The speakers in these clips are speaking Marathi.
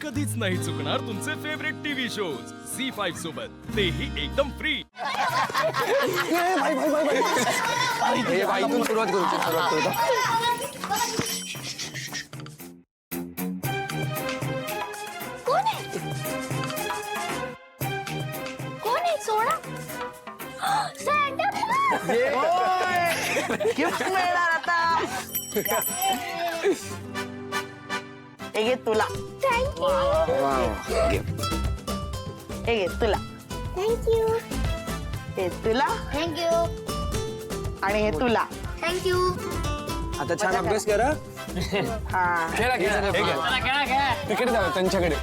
कधीच नाही चुकणार तुमचे फेवरेट टीव्ही शोज झी5 सोबत, तेही एकदम फ्री। इथून सुरुवात करू कोण आहे सोडा? गिफ्ट मिळणार आता। हे घे तुला, थँक्यू हे घे तुला, थँक्यू हे तुला थँक्यू आणि हे तुला। थँक्यू। आता छान अभ्यास करा। हा खेळा तिकडे जाऊ त्यांच्याकडे।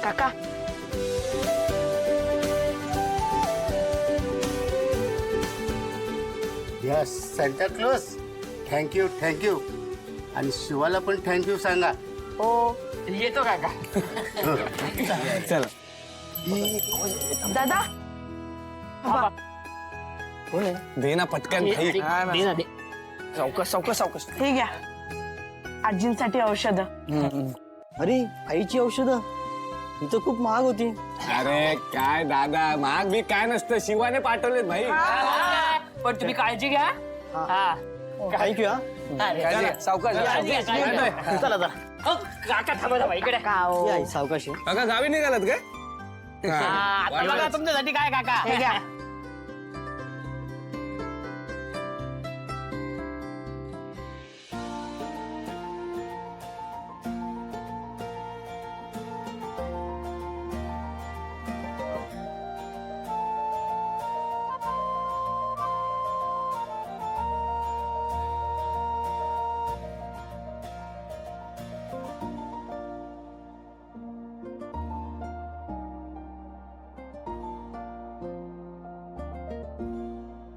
काका yes Santa Claus thank you thank you आणि शिवाला पण थँक्यू सांगा। हो येतो काका। चला दादा दे ना पटकन भाई। सावकाश सावकाश सावकाश। हे घ्या आजींसाठी औषध। अरे आईची औषधं ही तर खूप महाग होती। अरे काय दादा महाग बी काय नसतं, शिवाने पाठवलेत भाई। पण तुम्ही काळजी घ्या। हा काय किया सावकाश चला चला। काका थांबा थांबा इकडे। आई सावकाश आहे। काका गावी निघालात काय? आता बघा तुमच्यासाठी काय काका। हे घ्या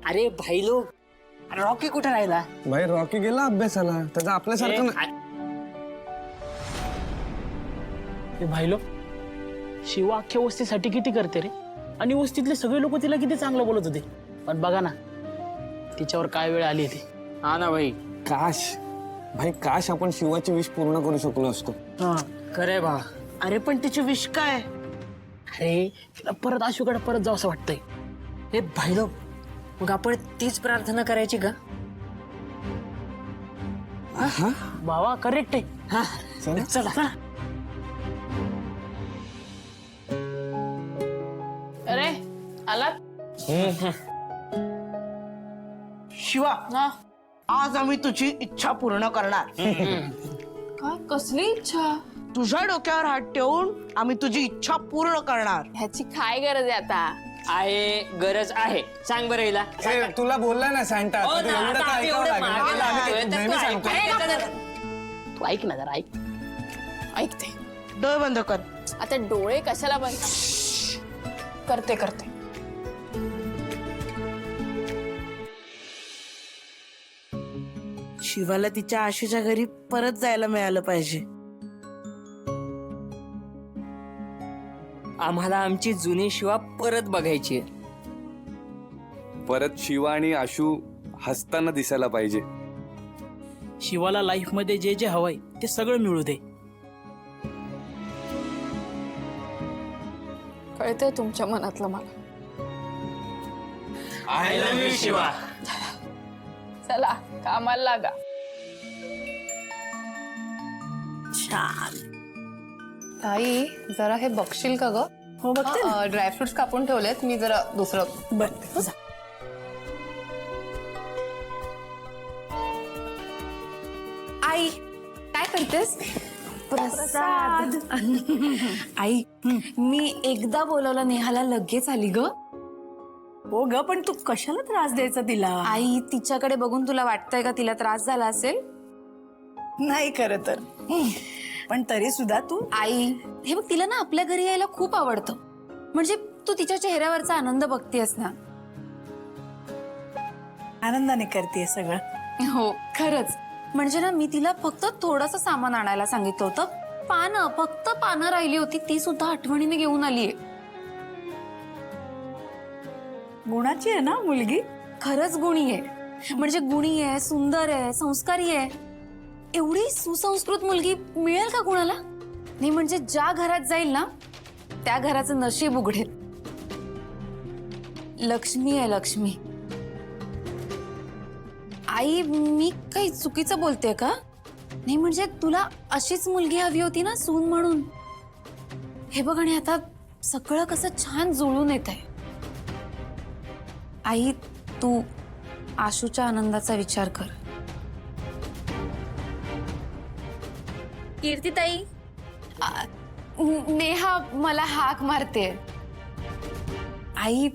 अरे भाई लोक, रॉकी कुठे राहिला? भाई रॉकी गेला अभ्यासाला, त्याचा आपल्यासारखं ए भाई लोक, शिवा अख्ख्या वस्तीसाठी किती करते रे, आणि वस्तीतले सगळे लोक तिला किती चांगलं बोलत होते, पण बघा ना तिच्यावर काय वेळ आली ती। हा ना भाई। काश आपण शिवाची विश पूर्ण करू शकलो असतो। खरे बा। अरे पण तिची विश काय? अरे तिला परत आशूकडे परत जावं असं वाटतंय। हे भाई लोक, मग आपण तीच प्रार्थना करायची का? बाबा करेक्ट आहे। हा चला चला। अरे आलात? शिवा आज आम्ही तुझी इच्छा पूर्ण करणार। काय कसली इच्छा? तुझ्या डोक्यावर हात ठेवून आम्ही तुझी इच्छा पूर्ण करणार। ह्याची काय गरज आहे आता? आहे गरज आहे, सांग बरं हिला। तुला बोलला ना सांटा, एवढं तर ऐकावं लागेल। आम्ही नेहमी सांगतो। तू ऐक ना जरा, ऐक। ऐकते। डोळे बंद कर। आता डोळे कशाला बंद? करते करते। शिवाला तिच्या आशूच्या घरी परत जायला मिळालं पाहिजे। आम्हाला आमची जुनी शिवा परत बघायची। परत शिवा आणि आशू हसताना दिसायला पाहिजे। शिवाला लाईफ मध्ये जे जे हवंय ते सगळं मिळू दे। कळतंय तुमच्या मनातलं मला। I love you Shiva. चला कामाला लागा। छान। ताई जरा हे बघशील का ग? हो बघते ना। ड्रायफ्रुट्स कापून ठेवलेत, मी जरा दुसरं बघते जा। आई काय करतेस? प्रसाद। आई मी एकदा बोलवलं, नेहाला लगेच आली ग। हो ग, पण तू कशाला त्रास द्यायचा तिला? आई तिच्याकडे बघून तुला वाटतंय का तिला त्रास झाला असेल? नाही खरं तर, पण तरी सुद्धा तू। आई हे बघ, तिला ना आपल्या घरी यायला खूप आवडतं, म्हणजे तू तिच्या चेहऱ्यावरचा आनंद बघतेस ना। आनंदाने करतेय सगळं। हो खरंच, म्हणजे ना मी तिला फक्त थोडंसं सामान आणायला सांगितलं होतं, पानं, फक्त पानं राहिली होती, ती सुद्धा आठवणीने घेऊन आलीये। गुणाची आहे ना मुलगी? खरंच गुणी आहे, म्हणजे गुणी आहे, सुंदर आहे, संस्कारी आहे. एवढी सुसंस्कृत मुलगी मिळेल का कुणाला? नाही म्हणजे ज्या घरात जाईल ना त्या घराचं नशीब उघडेल. लक्ष्मी आहे लक्ष्मी. आई मी काही चुकीचं बोलते का? नाही म्हणजे तुला अशीच मुलगी हवी होती ना सून म्हणून. हे बघ आणि आता सगळं कसं छान जुळून येत आहे. आई तू आशूच्या आनंदाचा विचार कर. कीर्तीताई, नेहा मला हाक मारते. आई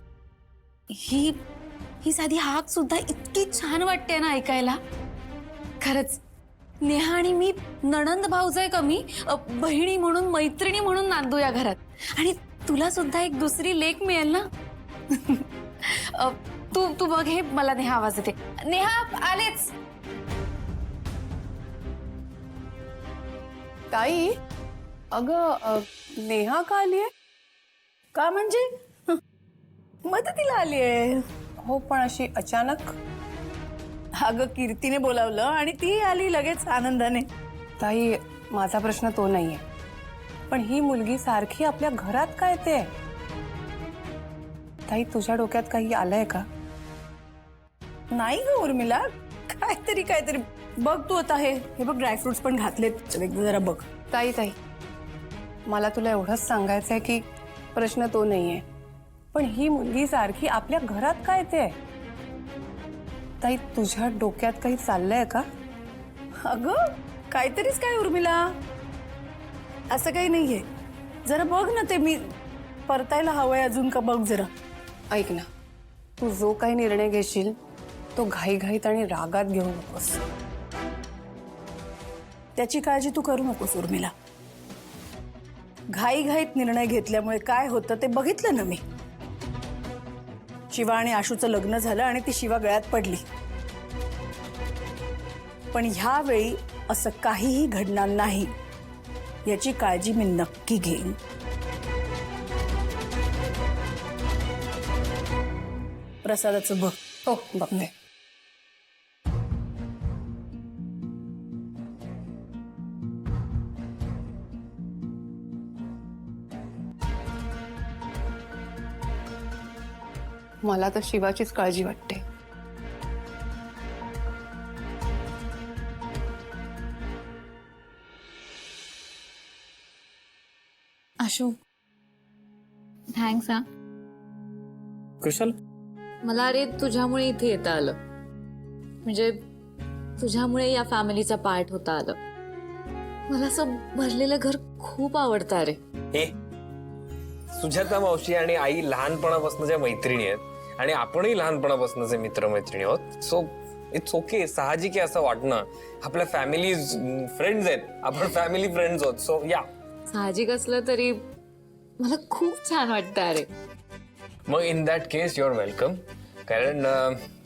ही साधी हाक सुद्धा इतकी छान वाटते ना ऐकायला. खरंच नेहा आणि मी नणंद भाऊजाई कमी बहिणी म्हणून मैत्रिणी म्हणून नांदू या घरात. आणि तुला सुद्धा एक दुसरी लेक मिळेल ना. तू बघ हे मला नेहा आवाज देते. नेहा आलेच. ताई अगं नेहा का आलीये? का म्हणजे मदतीला आलीये? हो पण अशी अचानक? अगं कीर्तीने बोलावलं आणि ती आली लगेच आनंदाने. ताई माझा प्रश्न तो नाहीये, पण ही मुलगी सारखी आपल्या घरात काय येते? ताई तुझ्या डोक्यात काही आलंय का? नाही ग उर्मिला, काहीतरी बघ तू आता. हे बघ ड्रायफ्रुट्स पण घातलेत, जरा बघ. ताई मला तुला एवढंच सांगायचंय की प्रश्न तो नाहीये, पण ही मुलगी सारखी आपल्या घरात काय येते? ताई तुझ्या डोक्यात काही चाललंय का? अगं काहीतरीच काय उर्मिला, असं काही नाहीये. जरा बघ ना, ते मी परतायला हवंय अजून का बघ जरा. ऐक ना, तू जो काही निर्णय घेशील तो घाईघाईत आणि रागात घेऊ नकोस. त्याची काळजी तू करू नकोस उर्मिला. घाईघाईत निर्णय घेतल्यामुळे काय होतं ते बघितलं ना मी. शिवा आणि आशूचं लग्न झालं आणि ती शिवा गळ्यात पडली. पण ह्या वेळी असं काहीही घडणार नाही याची काळजी मी नक्की घेईन. प्रसादाचं बघ. हो बघते. मला तर शिवाचीच काळजी वाटते. आशू थँक्स हा. कुशल मला अरे तुझ्यामुळे इथे येता आलं. म्हणजे तुझ्यामुळे या फॅमिलीचा पार्ट होता आलं. मला असं भरलेलं घर खूप आवडतं अरे. हे सुजाता मावशी आणि आई लहानपणापासूनच्या मैत्रिणी आहेत आणि आपणही लहानपणापासूनचे मित्रमैत्रिणी आहोत. सो इट्स ओके, साहजिक आहे असं वाटणं. आपल्या फॅमिली फ्रेंड्स आहेत, आपण फॅमिली फ्रेंड्स आहोत. सो या साहजिक असलं तरी मला खूप छान वाटतं अरे. मग in that case your welcome. कारण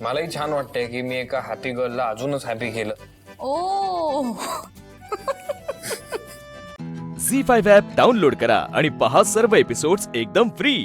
मलाही छान वाटतंय की मी एका हॅपी गर्लला अजूनच हॅपी केलं. ओ झी 5 ॲप डाउनलोड करा आणि पहा सर्व एपिसोड्स एकदम फ्री.